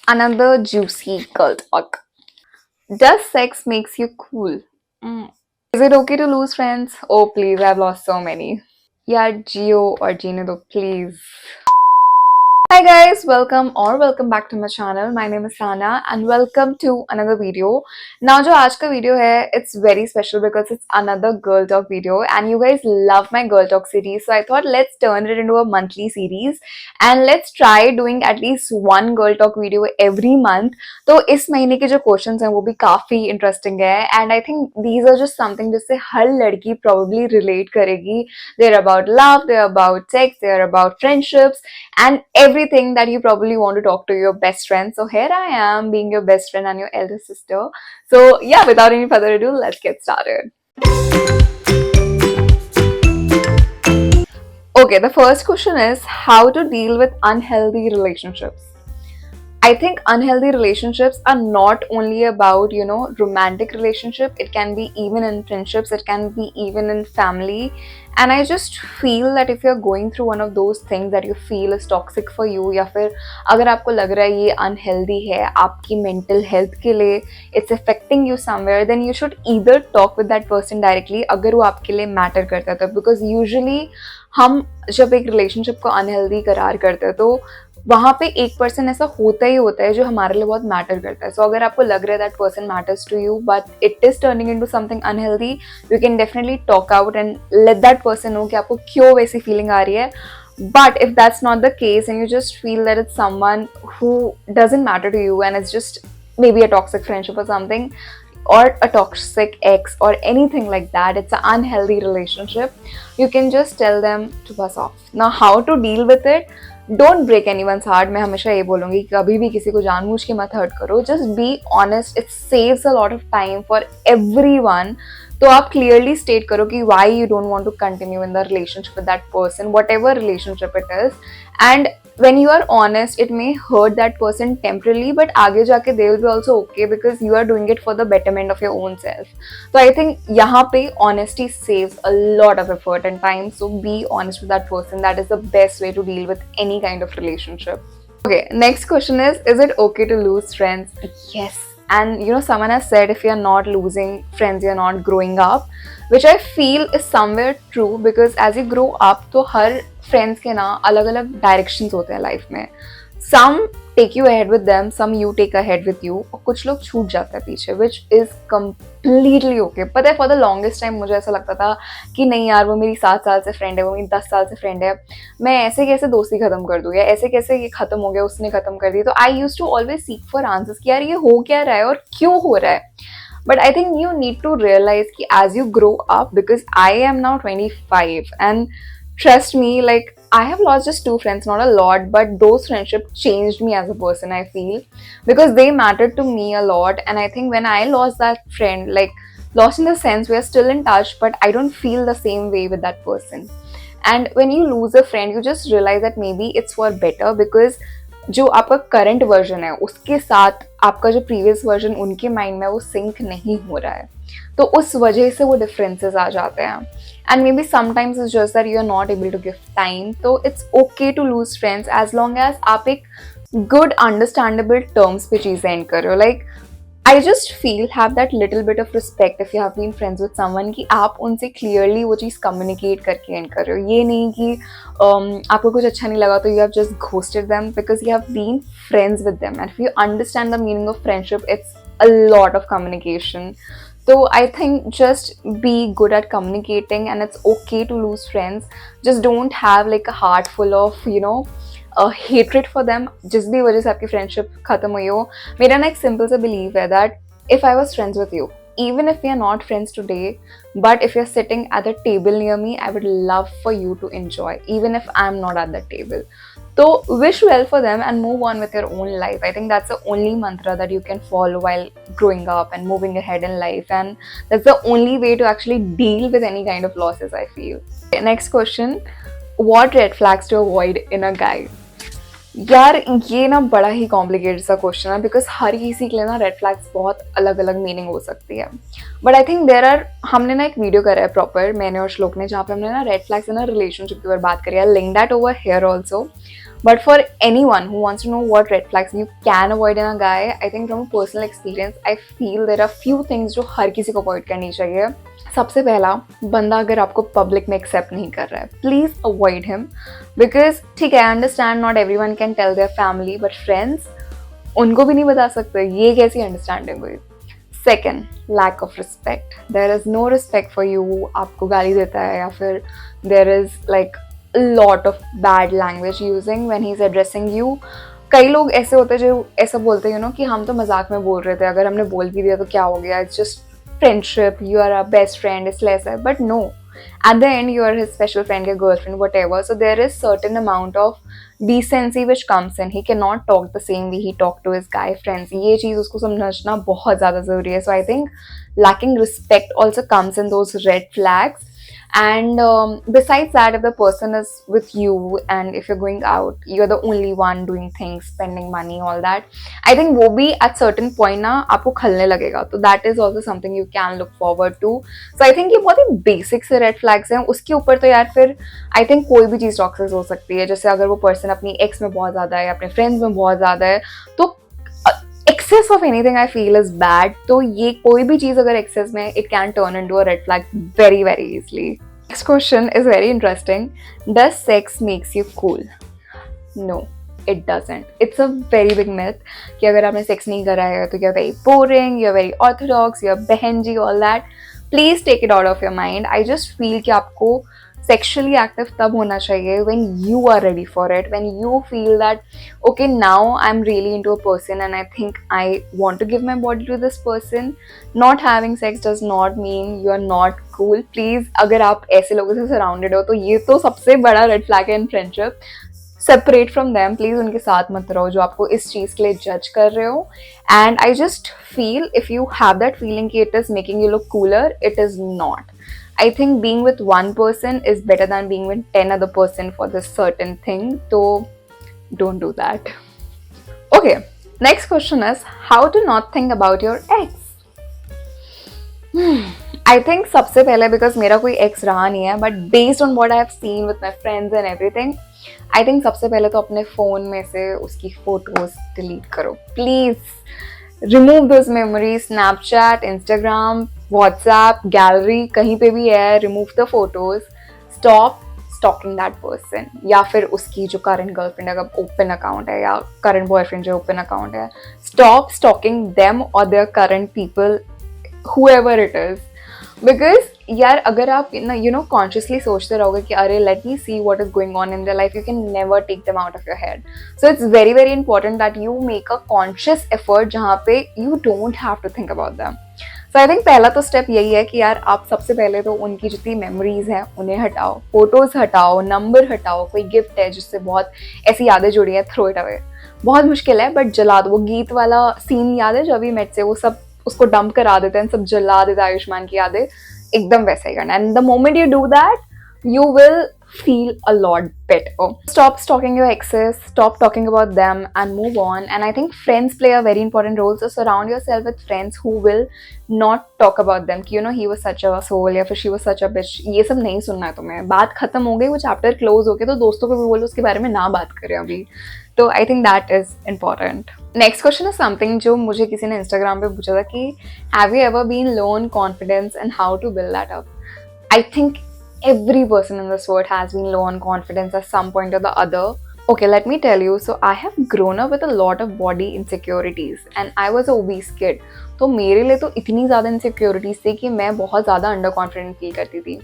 Another juicy girl talk. Does sex makes you cool? Mm. Is it okay to lose friends? Oh please, I've lost so many. Yeah, Gio or Gino, though, please. Hi guys, welcome back to my channel. My name is Sana and welcome to another video. Now जो आज का video है, it's very special because it's another girl talk video and you guys love my girl talk series. So I thought let's turn it into a monthly series and let's try doing at least one girl talk video every month. तो इस महीने के जो questions हैं वो भी काफी interesting है and I think these are just something जिससे हर लड़की probably relate करेगी. They're about love, they're about sex, they're about friendships and everything that you probably want to talk to your best friend. So here I am being your best friend and your elder sister. So yeah, without any further ado, let's get started. Okay, the first question is how to deal with unhealthy relationships. I think unhealthy relationships are not only about, romantic relationship. It can be even in friendships. It can be even in family. And I just feel that if you're going through one of those things that you feel is toxic for you, या फिर अगर आपको लग रहा है ये unhealthy है आपकी mental health के लिए, it's affecting you somewhere, then you should either talk with that person directly अगर वो आपके लिए matter करता है तो, because usually हम जब एक relationship को unhealthy करार करते हैं तो वहाँ पे एक पर्सन ऐसा होता ही होता है जो हमारे लिए बहुत मैटर करता है. सो अगर आपको लग रहा है that person matters to you but it is turning into something unhealthy, you can definitely talk out and let that person know कि आपको क्यों वैसी फीलिंग आ रही है. But if that's not the case and you just feel that it's someone who doesn't matter to you and it's just maybe a toxic friendship or something, or a toxic ex or anything like that, it's an unhealthy relationship, you can just tell them to buzz off. Now how to deal with it? Don't break anyone's heart. मैं हमेशा ये बोलूँगी कि कभी भी किसी को जानबूझ के मत हर्ट करो. Just be honest. It saves a lot of time for everyone. तो आप क्लियरली स्टेट करो कि why you don't want to continue in the relationship with that person, whatever relationship it is. And when you are honest, it may hurt that person temporarily, but आगे जाके they will be also okay because you are doing it for the betterment of your own self. So I think यहाँ पे honesty saves a lot of effort and time. So be honest with that person. That is the best way to deal with any kind of relationship. Okay, next question is it okay to lose friends? Yes. And someone has said if you're not losing friends, you're not growing up, which I feel is somewhere true because as you grow up, तो हर friends के ना अलग अलग directions होते हैं life में. Some take you ahead with them, some you take ahead with you, और कुछ लोग छूट जाते हैं पीछे, which is completely okay. पता है for the longest time मुझे ऐसा लगता था कि नहीं यार वो मेरी 7 साल से friend है, वो मेरी 10 साल से friend है, मैं ऐसे कैसे दोस्ती खत्म कर दूँ या ऐसे कैसे ये खत्म हो गया उसने खत्म कर दी. तो I used to always seek for answers कि यार ये हो क्या रहा है और क्यों हो रहा है. But I think you need to realize कि as you grow up, because I am now 25 and trust me, like I have lost just 2 friends, not a lot, but those friendships changed me as a person, I feel, because they mattered to me a lot. And I think when I lost that friend, like lost in the sense we are still in touch, but I don't feel the same way with that person. And when you lose a friend, you just realize that maybe it's for better because जो आपका current version है उसके साथ आपका जो previous version उनके mind में वो सिंक नहीं हो रहा है, तो उस वजह से वो डिफरेंसेस आ जाते हैं. And maybe sometimes it's just that you are not able to give time. तो it's okay to lose friends as long as आप एक गुड अंडरस्टैंडेबल टर्म्स पे चीज़ें एंड कर रहे हो. Like I just feel have that little bit of respect if you have been friends with someone कि आप उनसे clearly वो चीज़ communicate करके end कर रहे हो. ये नहीं कि आपको कुछ अच्छा नहीं लगा तो you have just ghosted them, because you have been friends with them. And if you understand the meaning of friendship, it's a lot of communication. So I think just be good at communicating and it's okay to lose friends. Just don't have like a heart full of, hatred for them जिसकी वजह से आपकी friendship खत्म हुई हो. मेरा ना एक सिंपल सा बिलीव है that if I was friends with you, even if we are not friends today, but if you're sitting at the table near me, I would love for you to enjoy even if I'm not at the table. So wish well for them and move on with your own life. I think that's the only mantra that you can follow while growing up and moving ahead in life, and that's the only way to actually deal with any kind of losses, I feel. Okay, next question, what red flags to avoid in a guy? यार ये ना बड़ा ही complicated सा question है, because हर किसी के लिए ना रेड फ्लैग्स बहुत अलग अलग मीनिंग हो सकती है. But I think there are, हमने ना एक वीडियो करा है प्रॉपर, मैंने और श्लोक ने, जहाँ पे हमने ना red flags in a relationship के ऊपर बात करी है. Link that over here also. But for anyone who wants to know what red flags you can avoid in a guy, I think from a personal experience, I feel there are few things जो हर किसी को avoid करनी चाहिए. सबसे पहला, बंदा अगर आपको पब्लिक में एक्सेप्ट नहीं कर रहा है, प्लीज अवॉइड हिम. बिकॉज ठीक है, I understand not everyone can tell their family, but friends उनको भी नहीं बता सकते. ये कैसी अंडरस्टैंडिंग हुई. Second, lack of respect. There is no respect for you. आपको गाली देता है, या फिर there is like lot of bad language using when he is addressing you. कई लोग ऐसे होते हैं जो ऐसा बोलते हैं कि हम तो मजाक में बोल रहे थे, अगर हमने बोल भी दिया तो क्या हो गया, it's just friendship, you are a best friend, it's lesser. But no, at the end you are his special friend, your girlfriend, whatever. So there is certain amount of decency which comes in. He cannot talk the same way he talk to his guy friends. ये चीज उसको समझना बहुत ज़्यादा ज़रूरी है. So I think lacking respect also comes in those red flags. And besides that, if the person is with you and if you're going out, you're the only one doing things, spending money, all that, I think वो भी at certain point ना आपको खलने लगेगा. तो that is also something you can look forward to. So I think ये बहुत ही basic से red flags हैं. उसके ऊपर तो यार फिर I think कोई भी चीज़ टॉक्सिक हो सकती है. जैसे अगर वो person अपनी ex में बहुत ज़्यादा है, अपने friends में बहुत ज़्यादा है, तो excess of anything I feel is bad. तो ये कोई भी चीज़ अगर excess में, it can turn into a red flag very very easily. Next question is very interesting. Does sex makes you cool? No, it doesn't. It's a very big myth कि अगर आपने sex नहीं करा है तो you're very boring, you're very orthodox, you're बहनजी, all that. Please take it out of your mind. I just feel कि आपको sexually active तब होना चाहिए when you are ready for it, when you feel that okay, now I'm really into a person and I think I want to give my body to this person. Not having sex does not mean you are not cool. Please, अगर आप ऐसे लोगों से surrounded हो तो ये तो सबसे बड़ा red flag है in friendship. Separate from them, please. उनके साथ मत रहो जो आपको इस चीज़ के लिए जज कर रहे हो. And I just feel if you have that feeling कि it is making you look cooler, it is not. I think being with one person is better than being with 10 other person for this certain thing. So don't do that. Okay, next question is how to not think about your ex. I think सबसे पहले, because मेरा कोई ex रहा नहीं है, but based on what I have seen with my friends and everything, I think सबसे पहले तो अपने फ़ोन में से उसकी फ़ोटोज़ डिलीट करो. Please remove those memories. Snapchat, Instagram, WhatsApp, gallery, कहीं पे भी है, remove the photos. Stop stalking that person. या फिर उसकी जो करंट गर्लफ्रेंड है, अगर ओपन अकाउंट है, या करंट बॉयफ्रेंड जो ओपन अकाउंट है, स्टॉप स्टॉकिंग देम और their current people, whoever it is. Because यार अगर आप कॉन्शियसली सोचते रहोगे कि अरे let me see what is going on in their life, you can never take them out of your head. So it's very very important that you make a conscious effort जहाँ पे you don't have to think about them. So I think पहला तो step यही है कि यार आप सबसे पहले तो उनकी जितनी मेमोरीज हैं उन्हें हटाओ, फोटोज हटाओ, नंबर हटाओ. कोई गिफ्ट है जिससे बहुत ऐसी यादें जुड़ी हैं, थ्रो इट अवे. बहुत मुश्किल है बट जला दो. वो गीत वाला सीन याद है जब भी मेट से वो सब उसको डंप करा देते हैं, सब जला देते हैं आयुष्मान की यादें. एकदम वैसा ही करना. And the moment you do that you will feel a lot better. Stop stalking your exes, stop talking about them and move on. And I think friends play a very important role. So surround yourself with friends who will not talk about them कि he was such a soul या फिर she was such a bitch. ये सब नहीं सुनना है तुम्हें. बात खत्म हो गई, वो चैप्टर क्लोज हो गया, तो दोस्तों को भी बोलो उसके बारे में ना बात करें अभी. तो I think that is important. Next question is something जो मुझे किसी ने इंस्टाग्राम पे पूछा था कि have you ever been low on confidence and how to build that up. I think every person in this world has been low on confidence at some point or the other. Okay, let me tell you. So I have grown up with a lot of body insecurities and I was a obese kid. तो मेरे लिए तो इतनी ज़्यादा insecurities थी कि मैं बहुत ज़्यादा under confident feel करती थी.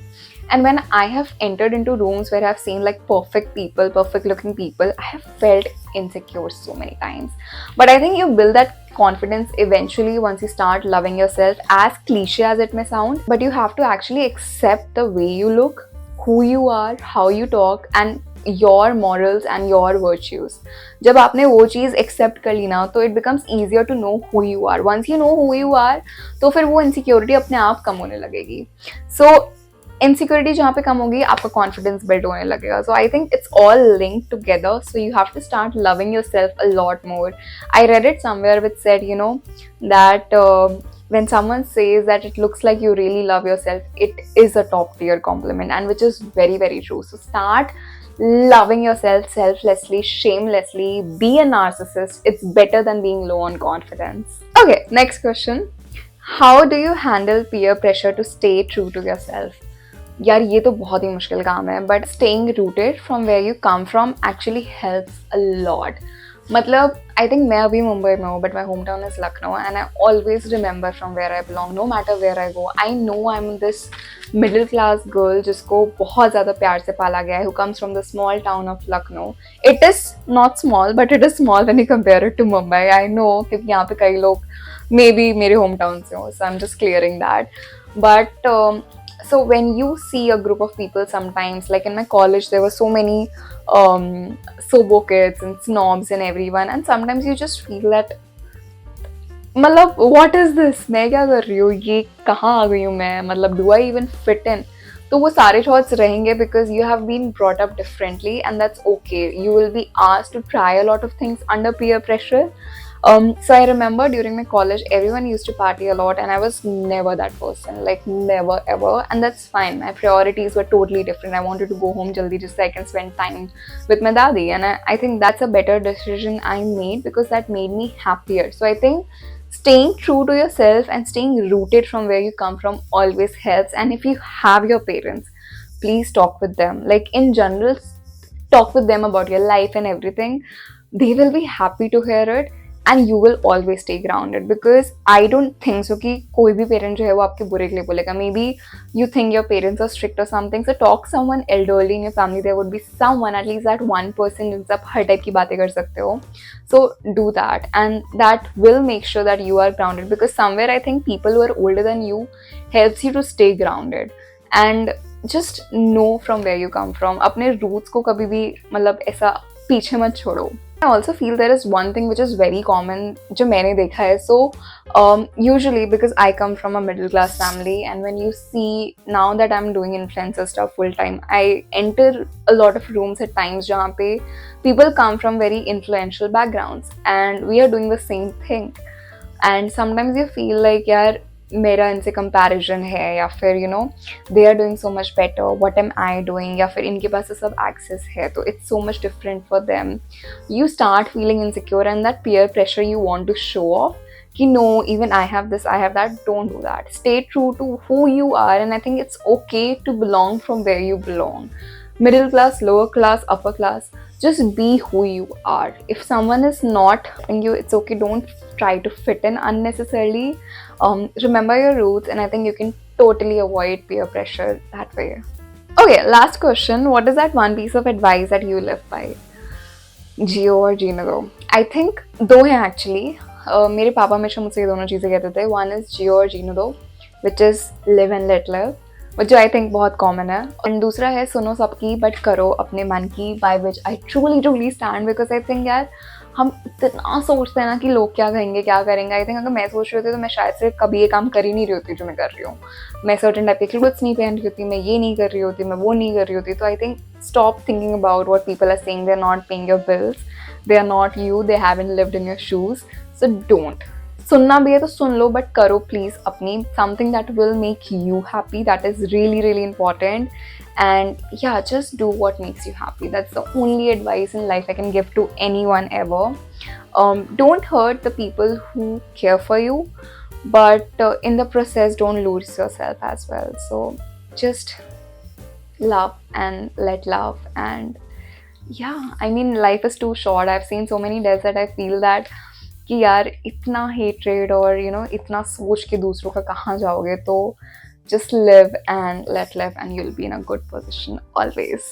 And when I have entered into rooms where I have seen like perfect people, perfect looking people, I have felt insecure so many times. But I think you build that confidence eventually once you start loving yourself, as cliche as it may sound, but you have to actually accept the way you look, who you are, how you talk and your morals and your virtues. जब आपने वो चीज़ accept कर ली ना तो it becomes easier to know who you are. Once you know who you are तो फिर वो insecurity अपने आप कम होने लगेगी. So इनसिक्योरिटी जहाँ पे कम होगी आपका कॉन्फिडेंस बिल्ड होने लगेगा. So I think it's all linked together. So you have to start loving yourself a lot more. I read it somewhere which said, that when someone says that it looks like you really love yourself, it is a top tier compliment, and which is very, very true. So start loving yourself selflessly, shamelessly. Be a narcissist. It's better than being low on confidence. Okay, next question. How do you handle peer pressure to stay true to yourself? यार ये तो बहुत ही मुश्किल काम है, but staying rooted from where you come from actually helps a lot. मतलब I think मैं अभी मुंबई में हूँ, but my home town is Lucknow, and I always remember from where I belong. No matter where I go, I know I am this middle class girl जिसको बहुत ज़्यादा प्यार से पाला गया है, who comes from the small town of Lucknow. It is not small, but it is small when you compare it to Mumbai. I know, क्योंकि यहाँ पे कई लोग मे बी मेरे होम टाउन से हो, so I am just clearing that. But so when you see a group of people, sometimes like in my college there were so many sobo kids and snobs and everyone, and sometimes you just feel that मतलब what is this, मैं क्या कर रही हूँ, ये कहाँ आ गई हूँ मैं, मतलब do I even fit in. तो वो सारे thoughts रहेंगे because you have been brought up differently, and that's okay. You will be asked to try a lot of things under peer pressure. So I remember during my college, everyone used to party a lot, and I was never that person, like never ever, and that's fine. My priorities were totally different. I wanted to go home jaldi just so I can spend time with my dadi, and I think that's a better decision I made because that made me happier. So I think staying true to yourself and staying rooted from where you come from always helps. And if you have your parents, please talk with them. Like in general, talk with them about your life and everything. They will be happy to hear it, and you will always stay grounded, because I don't think so कि कोई भी parent जो है वो आपके बुरे के लिए बोलेगा. Maybe you think your parents are strict or something, so talk someone elderly in your family. There would be someone, at least that one person जिनसे आप हर type की बातें कर सकते हो. So do that, and that will make sure that you are grounded, because somewhere I think people who are older than you helps you to stay grounded. And just know from where you come from. अपने roots को कभी भी मतलब ऐसा पीछे मत छोड़ो. I also feel there is one thing which is very common जो मैंने देखा है. So usually because I come from a middle class family, and when you see now that I'm doing influencer stuff full time, I enter a lot of rooms at times जहाँ पे people come from very influential backgrounds, and we are doing the same thing. And sometimes you feel like यार मेरा इनसे comparison है, या फिर they are doing so much better, what am I doing, या फिर इनके पास तो सब एक्सेस है, तो it's so much different for them. You start feeling insecure, and that peer pressure you want to show off कि no, even I have this, I have that. Don't do that. Stay true to who you are, and I think it's okay to belong from where you belong. Middle class, lower class, upper class, just be who you are. If someone is not and you, it's okay. Don't try to fit in unnecessarily. Remember your roots, and I think you can totally avoid peer pressure that way. Okay, last question. What is that one piece of advice that you live by? जियो और जीने दो. I think दो हैं actually. मेरे पापा हमेशा मुझसे ये दोनों चीज़ें कहते थे. वन इज़ जियो और जीने दो, which is live and let live, जो आई थिंक बहुत कॉमन है. एंड दूसरा है सुनो सबकी बट करो अपने मन की, by which I truly truly stand. Because I think यार हम इतना सोचते हैं ना कि लोग क्या कहेंगे क्या करेंगे. आई थिंक अगर मैं सोच रही होती तो मैं शायद से कभी ये काम कर ही नहीं रही होती जो मैं कर रही हूँ. मैं सर्टेन टाइप के क्लोथ्स नहीं पहन रही होती, मैं ये नहीं कर रही होती, मैं वो नहीं कर रही होती. तो I think stop thinking about what people are saying. They're not paying your bills, they are not you, they haven't lived in your shoes. So don't. सुनना भी है तो सुन लो, बट करो प्लीज अपनी something that will make you happy. That is really really important. And yeah, just do what makes you happy. That's the only advice in life I can give to anyone ever. Don't hurt the people who care for you, but in the process don't lose yourself as well. So just love and let love. And yeah, I mean life is too short. I've seen so many deaths that I feel that कि यार इतना hatred और इतना सोच के दूसरों का कहाँ जाओगे. तो just live and let live, and you'll be in a good position always.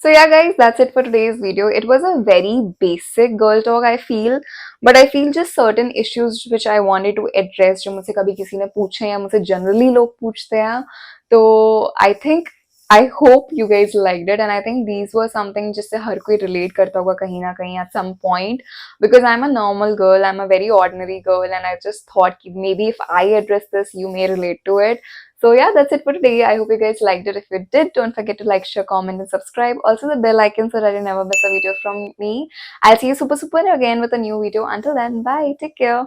So yeah guys, that's it for today's video. It was a very basic girl talk I feel, but I feel just certain issues which I wanted to address जो मुझसे कभी किसी ने पूछे या मुझसे generally लोग पूछते हैं. तो I think I hope you guys liked it, and I think these were something जिससे हर कोई relate करता होगा कहीं ना कहीं at some point, because I'm a normal girl, I'm a very ordinary girl, and I just thought कि maybe if I address this, you may relate to it. So yeah, that's it for today. I hope you guys liked it. If you did, don't forget to like, share, comment, and subscribe. Also the bell icon so that you never miss a video from me. I'll see you super again with a new video. Until then, bye. Take care.